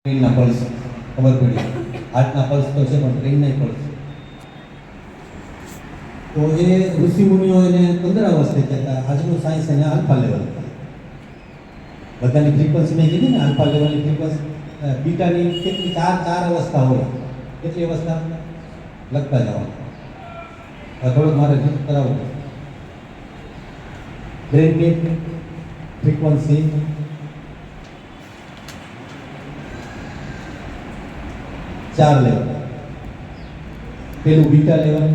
ટ્રેનના પલ્સ ખબર પડી, હાર્ટના પલ્સ તો છે પણ ટ્રેનના પલ્સ. તો એ ઋષિમુનિઓ એને 15 વર્ષે કહેતા. આજનું સાયન્સ એને આલ્ફા લેવલ, બધાની ફ્રીક્વન્સી મેં કીધી ને, આલ્ફા લેવલની ફ્રીક્વન્સી. બીટાની કેટલી ચાર અવસ્થા હોય, કેટલી અવસ્થા લખતા જવાનું. થોડુંક મારે રીત કરાવવું. બ્રેનની ફ્રીક્વન્સી 4 લેવલ. પેલું બીટા લેવલ,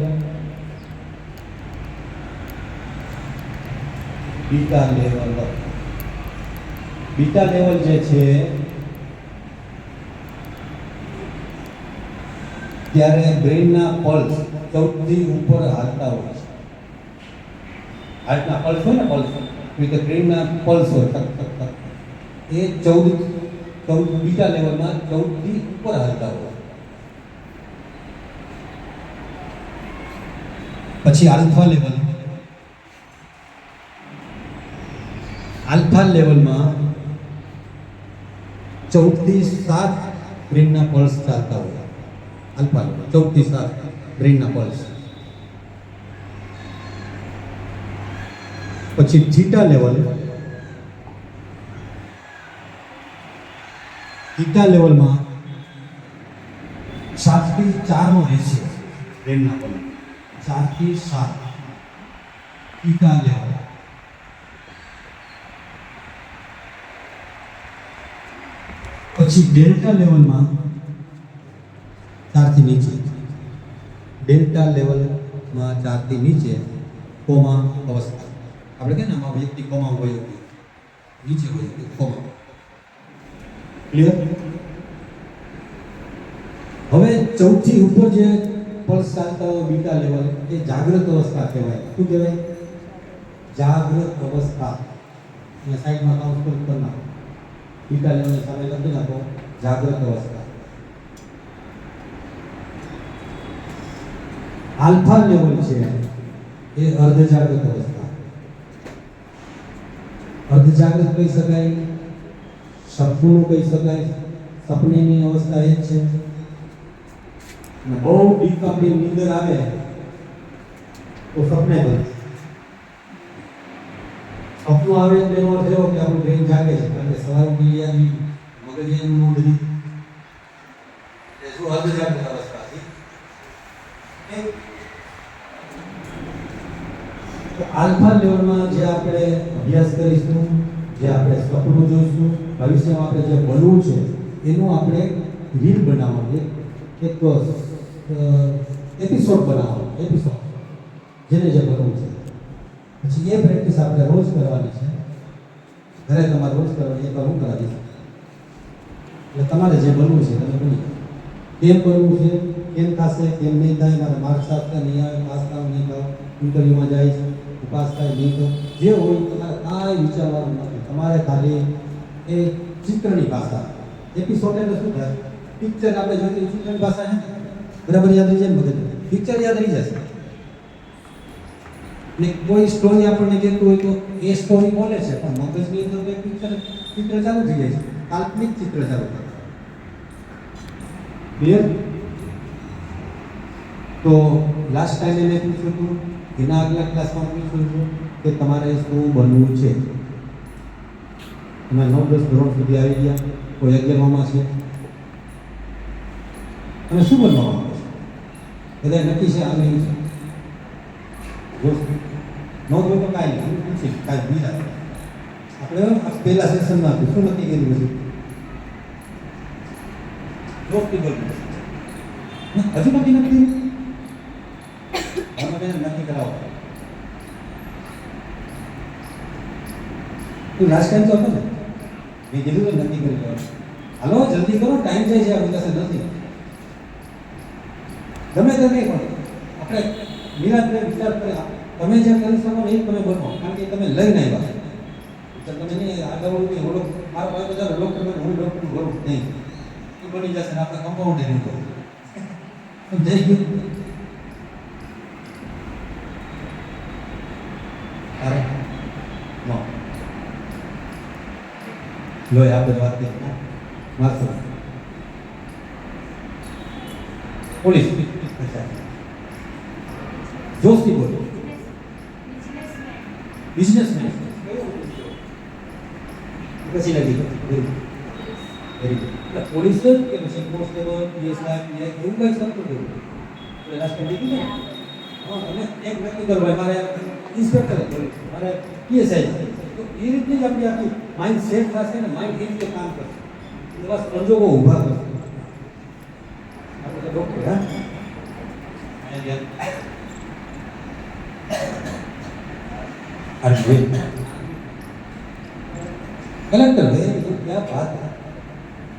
બીટા લેવલ જે છે ત્યારે બ્રેનના પલ્સ 14 થી ઉપર હાલતા હોય છે. હાર્ટના પલ્સ હોય ને, પલ્સ એટલે બ્રેનના પલ્સ હોય ટક ટક ટક, એ 14 બીટા લેવલમાં 14 થી ઉપર હાલતા હોય. પછી આલ્ફા લેવલમાં 14 થી 7 બ્રેનના પલ્સ ચાલતા હોય. આલ્ફા લેવલ 14 થી 7 બ્રેનના પલ્સ. પછી થીટા લેવલમાં 7 થી 4 નો રેશિયો બ્રેનના પલ્સ. 4 થી 7 થીટા લેવલ. પછી ડેલ્ટા લેવલમાં 4 થી નીચે, ડેલ્ટા લેવલમાં 4 થી નીચે કોમા અવસ્થા. આપણે કે ને આમાં વ્યક્તિ કોમા હોય, નીચે હોય કોમા. ક્લિયર? હવે 14 થી ઉપર જે પલ્સ ચાલતા હોય બીટા લેવલ, એ જાગૃત અવસ્થા કહેવાય. શું કહેવાય? જાગૃત અવસ્થા. અને સાઈડમાં કાઉન્ટ કરી નાખો. બીટા લેવલની સામે લખી નાખો જાગૃત અવસ્થા. આલ્ફા લેવલ છે એ અર્ધજાગૃત અવસ્થા. અર્ધજાગૃત કહી શકાય, સપનું કહી શકાય. સપનીની અવસ્થા એ જ છે. બહુ ડીપ આપણી નીંદર આવે તો સપને બને. સપનું આવે એટલે એનો અર્થ એવો કે આપણું બ્રેન જાગે છે, કારણ કે સવારે ઉઠી મગજનું મૂડ નથી. એ શું અર્ધજાગૃત અવસ્થા છે. તો આલ્ફા લેવલમાં જે આપણે અભ્યાસ કરીશું, જે આપણે સપનું જોઈશું, ભવિષ્યમાં આપણે જે બનવું છે એનું આપણે રીલ બનાવવાનું, એક એપિસોડ બનાવવાનો, એપિસોડ જેને જે બનવું છે. પછી એ પ્રેક્ટિસ આપણે રોજ કરવાની છે. ઘરે તમારે રોજ કરવાની, એકવાર હું કરાવીશ. એટલે તમારે જે બનવું છે તમે બની જાઓ. કેમ બનવું છે, કેમ થશે, કેમ નહીં થાય, મારે માર્ક્સ આપતા નહીં આવે, પાસ થાવ નહીં થાવ, ઇન્ટરવ્યુમાં જાય છે, પાસ થાય નહીં તો જે હોય તમારે કાંઈ વિચારવાનું નથી. તમારે ખાલી એ ચિત્રની ભાષા. એપિસોડ એટલે શું થાય? પિક્ચર આપણે જોઈએ ચિત્રની ભાષા છે બરાબર યાદ રહી જાય. મગજ પિક્ચર યાદ રહી જશે. ને કોઈ સ્ટોરી આપણને કહેતું હોય તો એ સ્ટોરી બોલે છે, પણ મગજની અંદર એક ચિત્ર ચાલુ થઈ જાય છે, કાલ્પનિક ચિત્ર ચાલુ થાય. ક્લિયર? તો લાસ્ટ ટાઈમ એને પૂછ્યું હતું, એના આગલા ક્લાસમાં પૂછ્યું હતું કે તમારે શું બનવું છે. તમે 9-10 ધોરણ સુધી આવી ગયા, કોઈ 11માં છે, તમે શું બનવા માંગો છો? બધા નક્કી છે આની નોંધવું તો કાંઈ નહીં, પૂછી કાંઈ બીજા. આપણે પહેલા સેશનમાં હતું, શું નક્કી કર્યું હતું? હજુ નક્કી નથી. નક્કી કરાવો. તું લાસ્ટ ટાઈમ તો હતો ને, મેં કીધું તો નક્કી કરી દો. હાલો જલ્દી કરો, ટાઈમ જાય છે, આપણી પાસે નથી. ગમે તે નહીં, પણ આપણે નિરાંતે વિચાર કરે. તમે જે કરી શકો એ તમે બનો, કારણ કે તમે લઈને આવ્યા. તમે નહીં આગળ ઓળો મારો ભાઈ બધા ડૉક્ટર બને, હું ડૉક્ટર ભરું નહીં, એ બની જશે ને આપણે કમ્પાઉન્ડર નહીં કરું. જઈ ગયું લો આપણે વાત કરી મારશું. પોલીસ. અચ્છા, જોશથી બોલો. બિઝનેસમેન. પછી નથી વેરી ગુડ. એટલે પોલીસ જ કે પછી કોન્સ્ટેબલ, પીએસઆઈ એવું કંઈ શકતું હતું એટલે લાસ્ટ ટાઈમ કીધું ને. હા, તમે એક નક્કી કરો ભાઈ મારે ઇન્સ્પેક્ટર જ કરવું છે, મારે પીએસઆઈ. તો એ રીતની જ આપણી આખી માઇન્ડ સેટ થશે ને માઇન્ડ એ રીતે કામ કરશે. એવા સંજોગો ઊભા કરશે. આપણે ડૉક્ટર હા અરે कलेक्टर है ये क्या बात है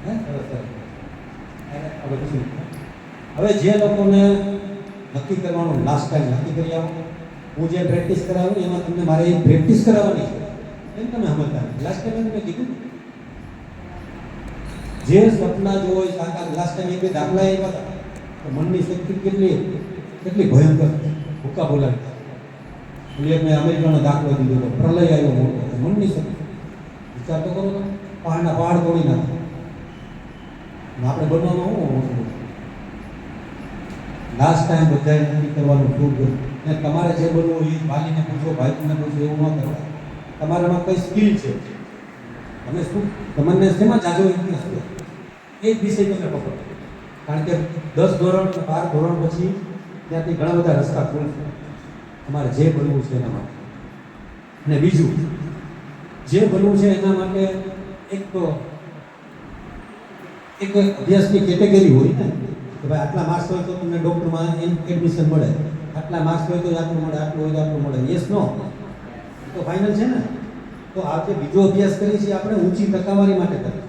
हैं સરસ સરસ. હવે પછી હવે જે લોકોને નક્કી કરવાનું લાસ્ટ ટાઈમ નક્કી કરી આવો, હું જે પ્રેક્ટિસ કરાવું એમાં તમને મારે એ પ્રેક્ટિસ કરાવવાની છે એમ તમે સમજતા. લાસ્ટ ટાઈમ મેં કીધું જે સપના જો હોય સાકાર. લાસ્ટ ટાઈમ એક બે દાખલા આવ્યા હતા તો મનની શક્તિ કેટલી કેટલી ભયંકર ભૂકા બોલાવી. એક મેં અમેરિકાનો દાખલો દીધો હતો, પ્રલય આવ્યો મોટો, મનની શક્તિ વિચાર તો કરો તો પહાડના પહાડ તોડી નાખે. આપણે બનવામાં શું લાસ્ટ ટાઈમ બધાએ નક્કી કરવાનું ખૂબ ને તમારે જે બનવું એ ભાઈને પૂછો, ભાઈને પૂછો એવું ન કરવા. તમારામાં કઈ સ્કિલ છે, તમે શું તમને શેમાં જાજો ઇન્ટરેસ્ટ છે એ જ વિષય તમે પકડો. કારણ કે 10 ધોરણ 12 ધોરણ પછી ત્યાંથી ઘણા બધા રસ્તા ખુલશે તમારે જે બનવું છે એના માટે. અને બીજું જે બનવું છે એના માટે એક તો એક અભ્યાસની કેટેગરી હોય ને કે ભાઈ આટલા માર્ક્સ હોય તો તમને ડૉક્ટરમાં એડમિશન મળે, આટલા માર્ક્સ હોય તો આટલું મળે, આટલું હોય તો આટલું મળે. યસ નો તો ફાઇનલ છે ને. તો આ જે બીજો અભ્યાસ કરીએ છીએ આપણે ઊંચી ટકાવારી માટે કરીએ.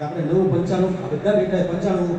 આપણે 95 બધા બેઠા 95